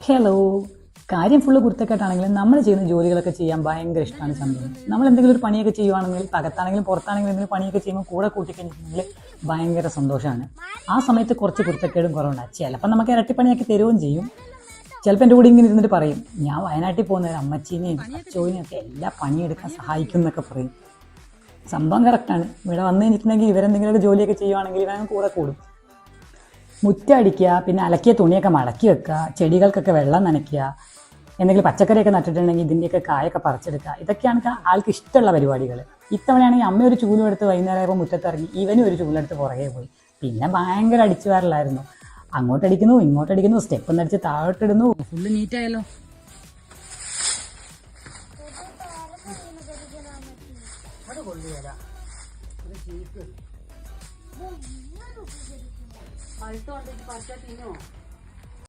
Hello. കാര്യം full കുരുത്തക്കെട്ടാണെങ്കിലും നമ്മൾ ചെയ്യുന്ന ജോലികളൊക്കെ ചെയ്യാൻ ഭയങ്കര ഇഷ്ടമാണ് സംഭവം. നമ്മൾ എന്തെങ്കിലും ഒരു പണിയൊക്കെ ചെയ്യുവാണെങ്കിൽ അകത്താണെങ്കിലും പുറത്താണെങ്കിലും എന്തെങ്കിലും പണിയൊക്കെ ചെയ്യുമ്പോൾ കൂടെ കൂട്ടിക്കഴിഞ്ഞിട്ടുണ്ടെങ്കിൽ ഭയങ്കര സന്തോഷമാണ്. ആ സമയത്ത് കുറച്ച് കുരുത്തക്കേടും കുറവുണ്ടാകും. ചിലപ്പോൾ നമുക്ക് ഇരട്ടിപ്പണിയൊക്കെ തരുകയും ചെയ്യും. ചിലപ്പോൾ എൻ്റെ കൂടെ ഇങ്ങനെ ഇരുന്നിട്ട് പറയും, ഞാൻ വയനാട്ടിൽ പോകുന്നവർ അമ്മച്ചീനെയും അച്ചോനെയും ഒക്കെ എല്ലാ പണിയെടുക്കാൻ സഹായിക്കും എന്നൊക്കെ പറയും. സംഭവം കറക്റ്റാണ്. ഇവിടെ വന്നു കഴിഞ്ഞിട്ടുണ്ടെങ്കിൽ ഇവരെന്തെങ്കിലുമൊക്കെ ജോലിയൊക്കെ ചെയ്യുവാണെങ്കിൽ ഇവൻ കൂടെ കൂടും. മുറ്റടിക്കുക, പിന്നെ അലക്കിയ തുണിയൊക്കെ മടക്കി വെക്കുക, ചെടികൾക്കൊക്കെ വെള്ളം നനയ്ക്കുക, എന്തെങ്കിലും പച്ചക്കറിയൊക്കെ നട്ടിട്ടുണ്ടെങ്കിൽ ഇതിൻ്റെയൊക്കെ കായൊക്കെ പറിച്ചെടുക്കുക. ഇതൊക്കെയാണ് ആൾക്ക് ഇഷ്ടമുള്ള പരിപാടികൾ. ഇത്തവണയാണെങ്കിൽ അമ്മ ഒരു ചൂലും എടുത്ത് വൈകുന്നേരമായപ്പോൾ മുറ്റത്തിറങ്ങി, ഇവനും ഒരു ചൂലെടുത്ത് പുറകെ പോയി. പിന്നെ ഭയങ്കര അടിച്ചു വാരലായിരുന്നു. അങ്ങോട്ടടിക്കുന്നു ഇങ്ങോട്ടടിക്കുന്നു, സ്റ്റെപ്പ് നടിച്ച് താഴോട്ടിടുന്നു. ഫുള്ള് നീറ്റായല്ലോ. പഴുത്തോണ്ട് പറിച്ചാ തിന്നോ?